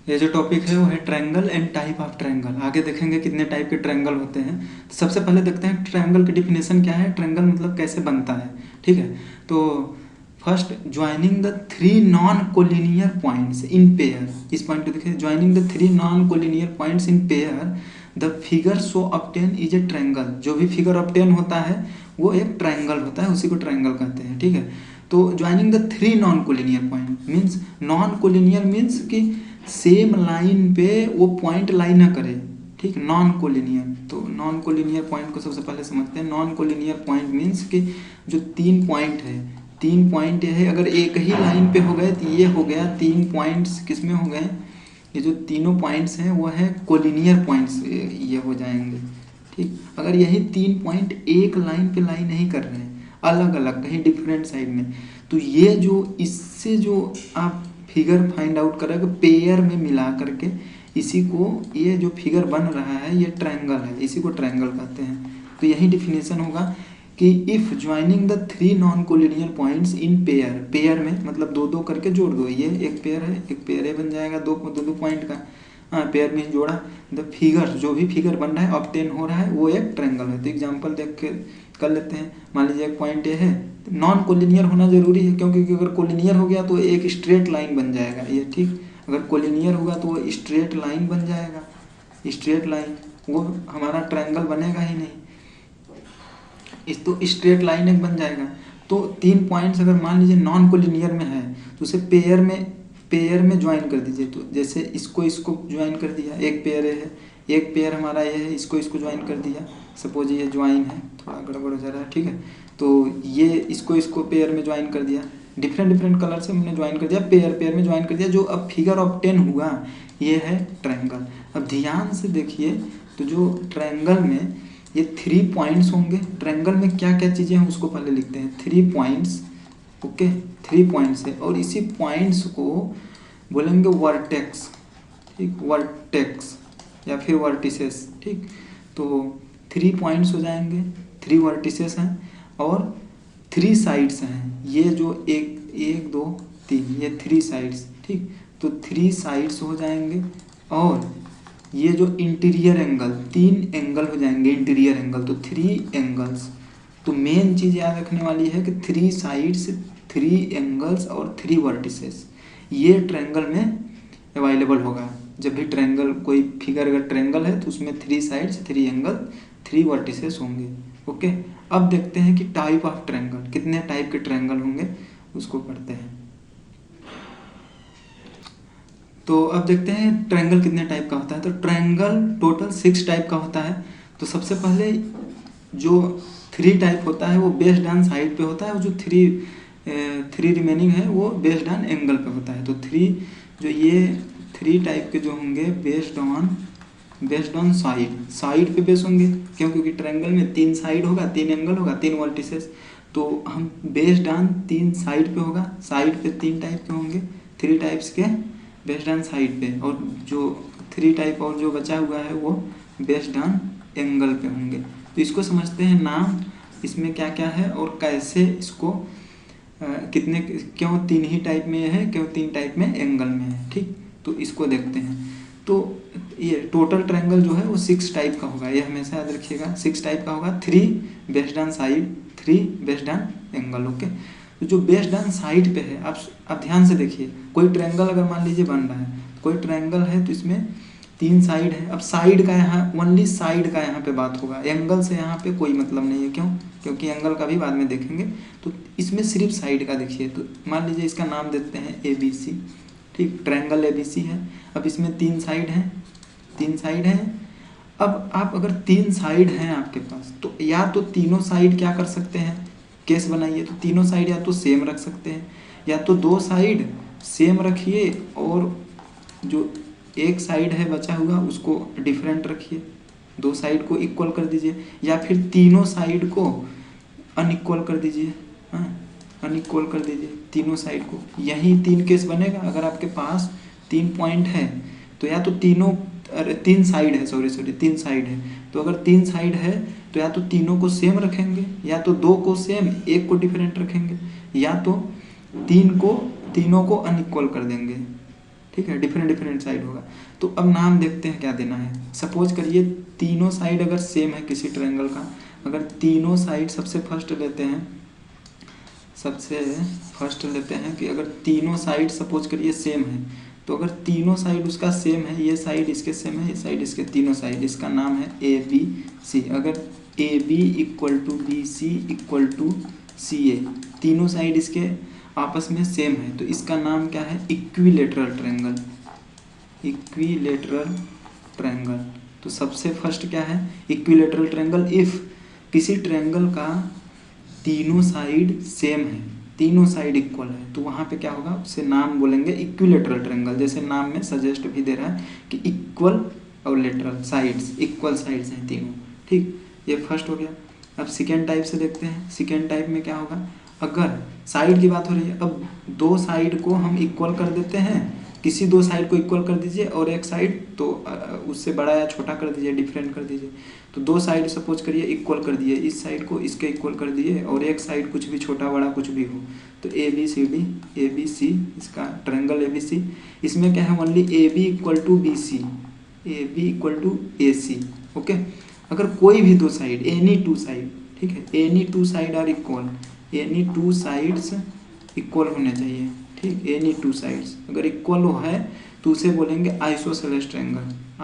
ये जो टॉपिक है वो है triangle and type of triangle. आगे देखेंगे कितने टाइप के ट्रायंगल होते हैं। तो सबसे पहले देखते हैं ट्रायंगल की डिफिनेशन क्या है, ट्रायंगल मतलब कैसे बनता है। ठीक है, तो first joining the three non collinear points in pair. इस पॉइंट को देखिए, joining the three non collinear points in pair the figure so obtain is a triangle. जो भी फिगर ऑब्टेन होता है वो एक ट्रायंगल होता है, उसी को ट्रायंगल कहते हैं। ठीक है, तो joining the three non collinear point means, non collinear means कि सेम लाइन पे वो पॉइंट लाई ना करे। ठीक, नॉन कोलिनियर। तो नॉन कोलिनियर पॉइंट को सबसे पहले समझते हैं। नॉन कोलिनियर पॉइंट मीन्स कि जो तीन पॉइंट है, तीन पॉइंट ये है, अगर एक ही लाइन पे हो गए तो ये हो गया तीन पॉइंट्स किस में हो गए, ये जो तीनों पॉइंट्स हैं वो है कोलिनियर पॉइंट्स ये हो जाएंगे। ठीक, अगर यही तीन पॉइंट एक लाइन पे लाई नहीं कर रहे हैं, अलग अलग कहीं डिफरेंट साइड में, तो ये जो इससे जो आप फिगर फाइंड आउट करेंगे पेयर में मिला करके, इसी को ये जो फिगर बन रहा है ये ट्रायंगल है, इसी को ट्रायंगल कहते हैं। तो यही डिफिनेशन होगा कि if joining the three non collinear points in pair, pair में मतलब दो दो करके जोड़ दो, ये एक पेयर है, एक पेयर ए बन जाएगा दो दो पॉइंट का। हाँ, पेयर में जोड़ा, द फिगर जो भी फिगर बन रहा है ऑब्टेन हो रहा है वो एक ट्रायंगल है। तो एग्जांपल देख के कर लेते हैं। मान लीजिए एक पॉइंट ये है, नॉन कोलिनियर होना जरूरी है क्योंकि अगर कोलिनियर हो गया तो एक स्ट्रेट लाइन बन जाएगा ये। ठीक, अगर कोलिनियर होगा तो वो स्ट्रेट लाइन बन जाएगा, स्ट्रेट लाइन, वो हमारा ट्रायंगल बनेगा ही नहीं। इस तो स्ट्रेट लाइन एक बन जाएगा। तो तीन पॉइंट्स अगर मान लीजिए नॉन कोलिनियर में है तो उसे पेयर में ज्वाइन कर दीजिए। तो जैसे इसको ज्वाइन कर दिया, एक पेयर है, एक पेयर हमारा ये है, इसको ज्वाइन कर दिया। सपोज ये ज्वाइन है, थोड़ा गड़बड़ हो जा रहा है। ठीक है, तो ये इसको पेयर में ज्वाइन कर दिया, डिफरेंट डिफरेंट कलर से हमने ज्वाइन कर दिया, पेयर में ज्वाइन कर दिया। जो अब फिगर ऑब्टेन हुआ ये है ट्रायंगल। अब ध्यान से देखिए, तो जो ट्रायंगल में ये थ्री पॉइंट्स होंगे, ट्रायंगल में क्या क्या चीज़ें हैं उसको पहले लिखते हैं। Three points, okay, three points है और इसी पॉइंट्स को बोलेंगे वर्टेक्स। ठीक, वर्टेक्स या फिर वर्टिसेस। ठीक, तो थ्री पॉइंट्स हो जाएंगे, थ्री वर्टिसेस हैं और थ्री साइड्स हैं। ये जो एक दो तीन, ये थ्री साइड्स। ठीक, तो थ्री साइड्स हो जाएंगे और ये जो इंटीरियर एंगल, तीन एंगल हो जाएंगे इंटीरियर एंगल, तो थ्री एंगल्स। तो मेन चीज़ याद रखने वाली है कि थ्री साइड्स, थ्री एंगल्स और थ्री वर्टिसेस, ये ट्रायंगल में अवेलेबल होगा। जब भी ट्रायंगल, कोई फिगर अगर ट्रायंगल है तो उसमें three sides, three angle, three vertices होंगे। ओके, अब देखते हैं कि टाइप ऑफ ट्रायंगल, कितने टाइप के ट्रायंगल होंगे उसको पढ़ते हैं। तो अब देखते हैं ट्रायंगल कितने टाइप का होता है। तो ट्रायंगल टोटल 6 टाइप का होता है। तो सबसे पहले जो थ्री टाइप होता है वो बेस्ड ऑन साइड पे होता है, और जो थ्री रिमेनिंग है वो बेस्ड ऑन एंगल पे होता है। तो ये थ्री टाइप के जो होंगे बेस्ड ऑन साइड पे बेस होंगे। क्यों? क्योंकि ट्रायंगल में तीन साइड होगा, तीन एंगल होगा, तीन वर्टिसेस। तो हम बेस्ड ऑन तीन साइड पे होगा, साइड पे तीन टाइप के होंगे, थ्री टाइप्स के बेस्ड ऑन साइड पे, और जो थ्री टाइप और जो बचा हुआ है वो बेस्ड ऑन एंगल पे होंगे। तो इसको समझते हैं नाम, इसमें क्या क्या है और कैसे इसको क्यों तीन ही टाइप में है, क्यों तीन टाइप में एंगल में है। ठीक, तो इसको देखते हैं। तो ये टोटल ट्रायंगल जो है वो 6 टाइप का होगा, ये हमेशा याद रखिएगा। 6 टाइप का होगा, 3 based on side, 3 based on angle. Okay, तो जो बेस्ड ऑन साइड पे है, आप ध्यान से देखिए, कोई ट्रायंगल अगर मान लीजिए बन रहा है, कोई ट्रायंगल है तो इसमें तीन साइड है। अब साइड का यहाँ ओनली साइड का यहाँ पे बात होगा, एंगल से यहाँ पे कोई मतलब नहीं है। क्यों? क्योंकि एंगल का भी बाद में देखेंगे। तो इसमें सिर्फ साइड का देखिए। तो मान लीजिए इसका नाम देते हैं ABC। ठीक, ट्रायंगल ABC है। अब इसमें तीन साइड हैं, तीन साइड हैं। अब आप अगर तीन साइड हैं आपके पास, तो या तो तीनों साइड क्या कर सकते हैं, केस बनाइए, तो तीनों साइड या तो सेम रख सकते हैं, या तो दो साइड सेम रखिए और जो एक साइड है बचा हुआ उसको डिफरेंट रखिए, दो साइड को इक्वल कर दीजिए, या फिर तीनों साइड को अनइक्वल कर दीजिए। हाँ, अनइक्वल कर दीजिए तीनों साइड को। यही तीन केस बनेगा। अगर आपके पास तीन पॉइंट है तो या तो तीन साइड है, सॉरी तीन साइड है, तो अगर तीन साइड है तो या तो तीनों को सेम रखेंगे, या तो दो को सेम, एक को डिफरेंट रखेंगे, या तो तीनों को अनइक्वल कर देंगे। ठीक है, डिफरेंट डिफरेंट साइड होगा। तो अब नाम देखते हैं क्या देना है। सपोज करिए तीनों साइड अगर सेम है किसी ट्रायंगल का, अगर तीनों साइड सबसे फर्स्ट लेते हैं कि अगर तीनों साइड सपोज करिए सेम है, तो अगर तीनों साइड उसका सेम है, ये साइड इसके सेम है, ये साइड इसके, तीनों साइड, इसका नाम है ए बी सी। अगर A B equal to B C equal to C A, तीनों साइड इसके आपस में सेम है, तो इसका नाम क्या है, इक्विलेटरल ट्रायंगल। Equilateral triangle. तो सबसे फर्स्ट क्या है, इक्विलेटरल ट्रायंगल। इफ किसी ट्रायंगल का तीनों साइड सेम है, तीनों साइड इक्वल है, तो वहाँ पे क्या होगा, उसे नाम बोलेंगे इक्विलेटरल ट्रायंगल। जैसे नाम में सजेस्ट भी दे रहा है कि इक्वल और लेटरल साइड्स, इक्वल साइड्स हैं तीनों। ठीक, ये फर्स्ट हो गया। अब सेकेंड टाइप से देखते हैं। सेकेंड टाइप में क्या होगा, अगर साइड की बात हो रही है, अब दो साइड को हम इक्वल कर देते हैं, किसी दो साइड को इक्वल कर दीजिए और एक साइड तो उससे बड़ा या छोटा कर दीजिए, डिफरेंट कर दीजिए। तो दो साइड सपोज करिए इक्वल कर दिए, इस साइड को इसके इक्वल कर दिए और एक साइड कुछ भी छोटा बड़ा कुछ भी हो, तो A B C D, A B C, इसका ट्रायंगल ए बी सी। इसमें क्या है, only A B equal to B C, A B equal to A C. Okay, अगर कोई भी दो साइड, एनी टू साइड, ठीक है, any two side are equal, any two sides equal होने चाहिए। ठीक, एनी टू साइड्स अगर इक्वल है तो उसे बोलेंगे isosceles triangle.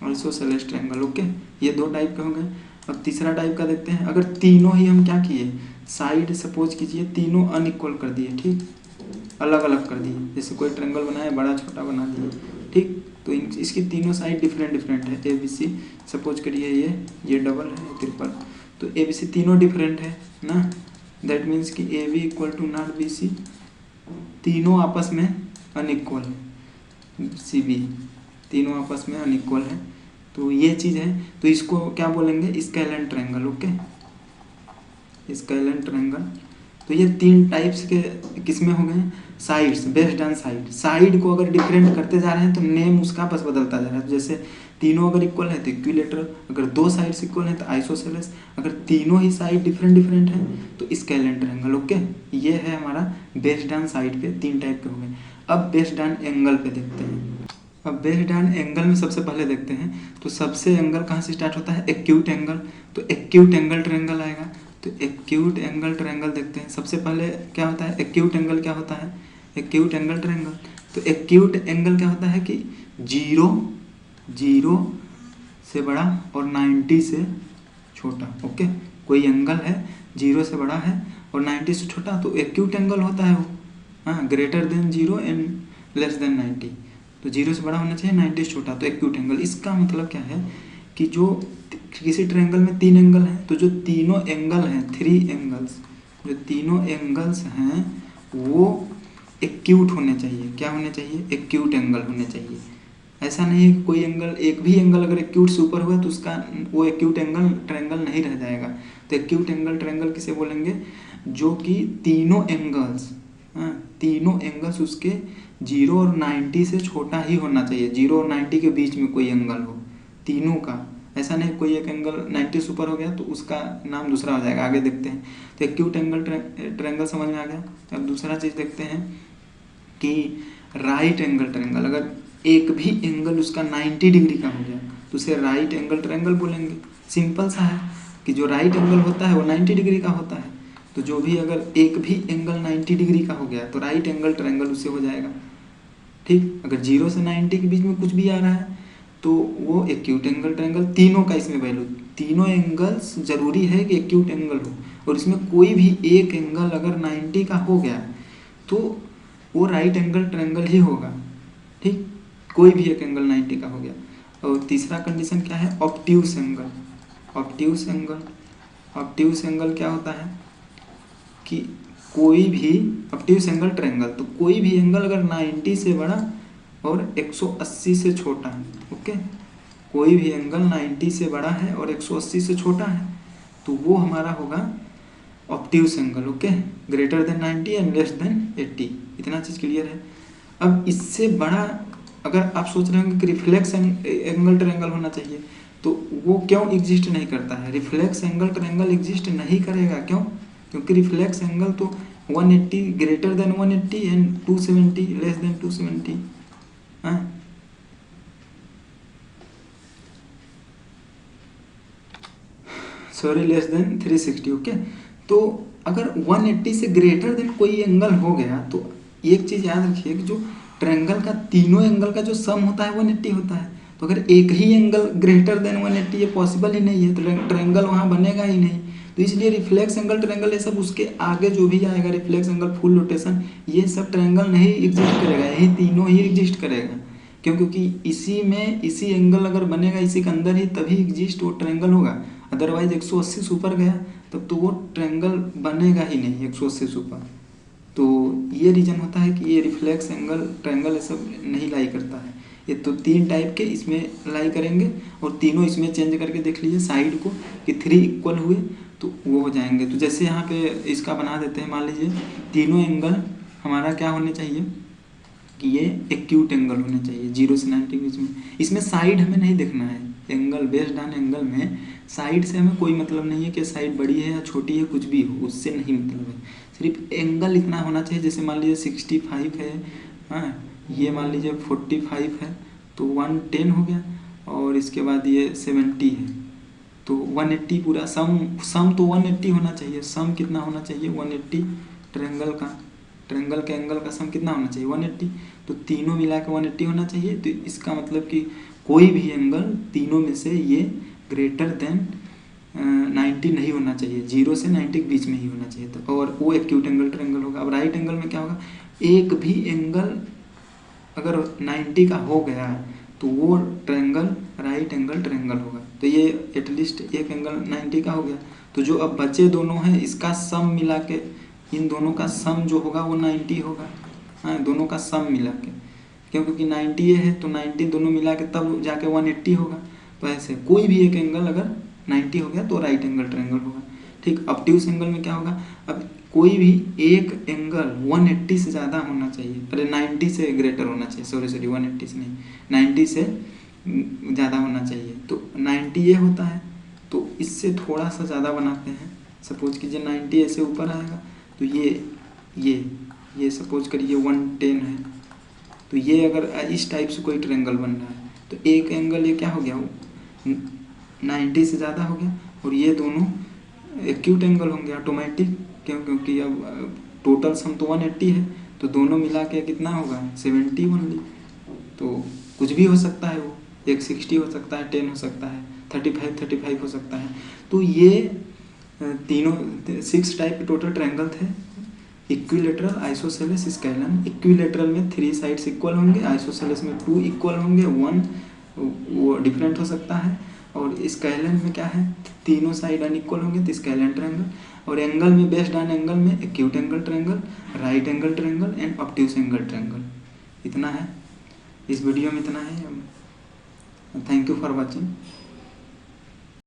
Isosceles triangle. Okay, ये दो टाइप के होंगे। अब तीसरा टाइप का देखते हैं। अगर तीनों ही हम क्या किए, साइड सपोज कीजिए तीनों अनइक्वल कर दिए, ठीक, अलग अलग कर दिए, जैसे कोई ट्रायंगल बनाया बड़ा छोटा बना दिए, ठीक, तो इसकी तीनों साइड डिफरेंट डिफरेंट है। ए बी सी सपोज करिए ये डबल है, ट्रिपल, तो ए बी सी तीनों डिफरेंट है ना, दैट मीन्स कि A B equal to not B C, तीनों आपस में अनइक्वल है, सी बी तीनों आपस में अनइक्वल है। तो ये चीज़ है, तो इसको क्या बोलेंगे, scalene triangle. Okay, scalene triangle. तो ये तीन टाइप्स के किसमें हो गए, sides, based on side. Side को अगर डिफरेंट करते जा रहे हैं तो नेम उसका बस बदलता जा रहा है। जैसे तीनों अगर इक्वल है तो इक्विलेटरल, अगर दो साइड्स इक्वल हैं तो आइसोसेलेस, अगर तीनों ही साइड डिफरेंट डिफरेंट हैं तो स्केलेन ट्रायंगल। ओके, ये है हमारा बेस्ड ऑन साइड पे तीन टाइप के हो गए। अब बेस्ड ऑन एंगल पे देखते हैं। अब बेस्ड ऑन एंगल में सबसे पहले देखते हैं, तो सबसे एंगल कहाँ से स्टार्ट होता है, एक्यूट एंगल। तो एक्यूट एंगल ट्रायंगल आएगा। तो एक्यूट एंगल ट्रायंगल देखते हैं। सबसे पहले क्या होता है, एक्यूट एंगल क्या होता है, एक्यूट एंगल ट्रायंगल। तो एक्यूट एंगल क्या होता है कि जीरो से बड़ा और 90 से छोटा। ओके, कोई एंगल है 0 से बड़ा है और 90 से छोटा तो एक्यूट एंगल होता है वो। हाँ, greater than 0 and less than 90, तो 0 से बड़ा होना चाहिए, 90 से छोटा, तो एक्यूट एंगल। इसका मतलब क्या है कि जो किसी ट्रायंगल में तीन एंगल हैं, तो जो तीनों एंगल हैं, थ्री एंगल्स, जो तीनों एंगल्स हैं वो एक्यूट होने चाहिए। क्या होने चाहिए, एक्यूट एंगल होने चाहिए। ऐसा नहीं है कि कोई एंगल, एक भी एंगल अगर एक्यूट से ऊपर हुआ तो उसका वो एक्यूट एंगल ट्रायंगल नहीं रह जाएगा। तो एक्यूट एंगल ट्रायंगल किसे बोलेंगे, जो कि तीनों एंगल्स, तीनों एंगल्स उसके 0 और 90 से छोटा ही होना चाहिए। 0 और 90 के बीच में कोई एंगल हो तीनों का। ऐसा नहीं कोई एक एंगल 90 से ऊपर हो गया तो उसका नाम दूसरा हो जाएगा। आगे देखते हैं। तो एक्यूट एंगल ट्रायंगल समझ में आ गया। अब दूसरा चीज़ देखते हैं कि राइट एंगल ट्रायंगल। अगर एक भी एंगल उसका 90 डिग्री का हो गया तो उसे राइट एंगल ट्रायंगल बोलेंगे। सिंपल सा है कि जो राइट एंगल होता है वो 90 डिग्री का होता है। तो जो भी अगर एक भी एंगल 90 डिग्री का हो गया तो राइट एंगल ट्रायंगल उससे हो जाएगा। ठीक, अगर 0 से 90 के बीच में कुछ भी आ रहा है तो वो एक्यूट एंगल ट्रायंगल। तीनों का इसमें वैल्यू, तीनों एंगल्स जरूरी है कि एक्यूट एंगल हो, और इसमें कोई भी एक एंगल अगर 90 का हो गया तो वो राइट एंगल ट्रायंगल ही होगा। ठीक, कोई भी एक एंगल 90 का हो गया। और तीसरा कंडीशन क्या है, obtuse angle. Obtuse angle, obtuse angle क्या होता है कि कोई भी ऑब्ट्यूस एंगल ट्रायंगल, तो कोई भी एंगल अगर 90 से बड़ा और 180 से छोटा है। ओके, कोई भी एंगल 90 से बड़ा है और 180 से छोटा है तो वो हमारा होगा obtuse angle. Okay, greater than 90 and less than 80। इतना चीज़ क्लियर है। अब इससे बड़ा अगर आप सोच रहे होंगे कि रिफ्लेक्स एंगल ट्रायंगल होना चाहिए, तो वो क्यों एग्जिस्ट नहीं करता है। रिफ्लेक्स एंगल ट्रायंगल एग्जिस्ट नहीं करेगा। क्यों? क्योंकि रिफ्लेक्स एंगल तो 180 greater than 180 and 270 less than 270, हाँ सॉरी लेस देन 360। ओके, तो अगर 180 से ग्रेटर देन कोई एंगल हो गया तो एक चीज़ याद रखिए कि जो ट्रायंगल का तीनों एंगल का जो सम होता है 180 होता है। तो अगर एक ही एंगल ग्रेटर देन 180 ये पॉसिबल ही नहीं है, तो ट्रायंगल वहाँ बनेगा ही नहीं। तो इसलिए रिफ्लेक्स एंगल, ट्रायंगल, ये सब उसके आगे जो भी आएगा, रिफ्लेक्स एंगल, फुल रोटेशन, ये सब ट्रायंगल नहीं एग्जिस्ट करेगा, यही तीनों ही एग्जिस्ट करेगा। क्यों? क्योंकि इसी में इसी एंगल अगर बनेगा इसी के अंदर ही तभी एग्जिस्ट वो ट्रायंगल होगा। अदरवाइज 180 से ऊपर गया तब तो वो ट्रायंगल बनेगा ही नहीं 180 से ऊपर। तो ये रीज़न होता है कि ये रिफ्लेक्स एंगल, ट्रायंगल ये सब नहीं लाई करता है। ये तो 3 टाइप के इसमें लाई करेंगे और तीनों इसमें चेंज करके देख लीजिए साइड को कि 3 इक्वल हुए तो वो हो जाएंगे। तो जैसे यहाँ पे इसका बना देते हैं, मान लीजिए तीनों एंगल हमारा क्या होने चाहिए कि ये एक्यूट एंगल होने चाहिए 0 से 90 के बीच में। इसमें साइड हमें नहीं देखना है, एंगल बेस्ड ऑन एंगल में साइड से हमें कोई मतलब नहीं है कि साइड बड़ी है या छोटी है, कुछ भी हो उससे नहीं मतलब है। सिर्फ एंगल इतना होना चाहिए, जैसे मान लीजिए 65 है, हाँ ये मान लीजिए 45 है तो 110 हो गया, और इसके बाद ये 70 है तो 180 पूरा सम तो 180 होना चाहिए। सम कितना होना चाहिए? 180 ट्रायंगल का, ट्रायंगल के एंगल का सम कितना होना चाहिए? 180। तो तीनों मिला के 180 होना चाहिए। तो इसका मतलब कि कोई भी एंगल तीनों में से ये ग्रेटर देन 90 नहीं होना चाहिए, 0 से 90 के बीच में ही होना चाहिए। तो और वो एक्यूट एंगल ट्रायंगल होगा। अब राइट एंगल में क्या होगा? एक भी एंगल अगर 90 का हो गया तो वो ट्रायंगल राइट एंगल ट्रायंगल होगा। तो ये एटलीस्ट एक एंगल 90 का हो गया। तो जो अब बचे दोनों हैं इसका सम मिला के, इन दोनों का सम जो होगा वो 90 होगा, हाँ दोनों का सम मिला के, क्योंकि 90 ये है तो 90 दोनों मिला के तब जाके 180 होगा। तो ऐसे कोई भी एक एंगल अगर 90 हो गया तो राइट एंगल ट्रायंगल होगा। ठीक, ऑब्ट्यूस एंगल में क्या होगा? अब कोई भी एक एंगल 180 से ज़्यादा होना चाहिए, अरे 90 से ग्रेटर होना चाहिए, सॉरी 180 से नहीं, 90 से ज़्यादा होना चाहिए। तो 90 ये होता है तो इससे थोड़ा सा ज़्यादा बनाते हैं। सपोज कीजिए 90 ऐसे ऊपर आएगा तो ये सपोज करिए 110 है। तो ये अगर इस टाइप से कोई ट्रायंगल बन रहा है तो एक एंगल ये क्या हो गया, वो 90 से ज़्यादा हो गया, और ये दोनों एक्यूट एंगल होंगे ऑटोमेटिक। क्योंकि अब टोटल सम तो 180 है तो दोनों मिला के कितना होगा? 70 ओनली। तो कुछ भी हो सकता है, वो एक 60 हो सकता है, 10 हो सकता है, 35 हो सकता है। तो ये तीनों 6 टाइप के टोटल ट्रायंगल थे। Equilateral, isosceles, scalene. इक्विलेटरल में 3 साइड्स इक्वल होंगे, आइसोसेलेस में 2 इक्वल होंगे, 1 वो डिफरेंट हो सकता है। और स्केलन में क्या है? तीनों साइड अनइक्वल होंगे तो स्केलन ट्रायंगल। और एंगल में बेस्ड ऑन एंगल में acute angle triangle, right angle triangle and obtuse angle triangle. इतना है, इस वीडियो में इतना है। Thank you for watching.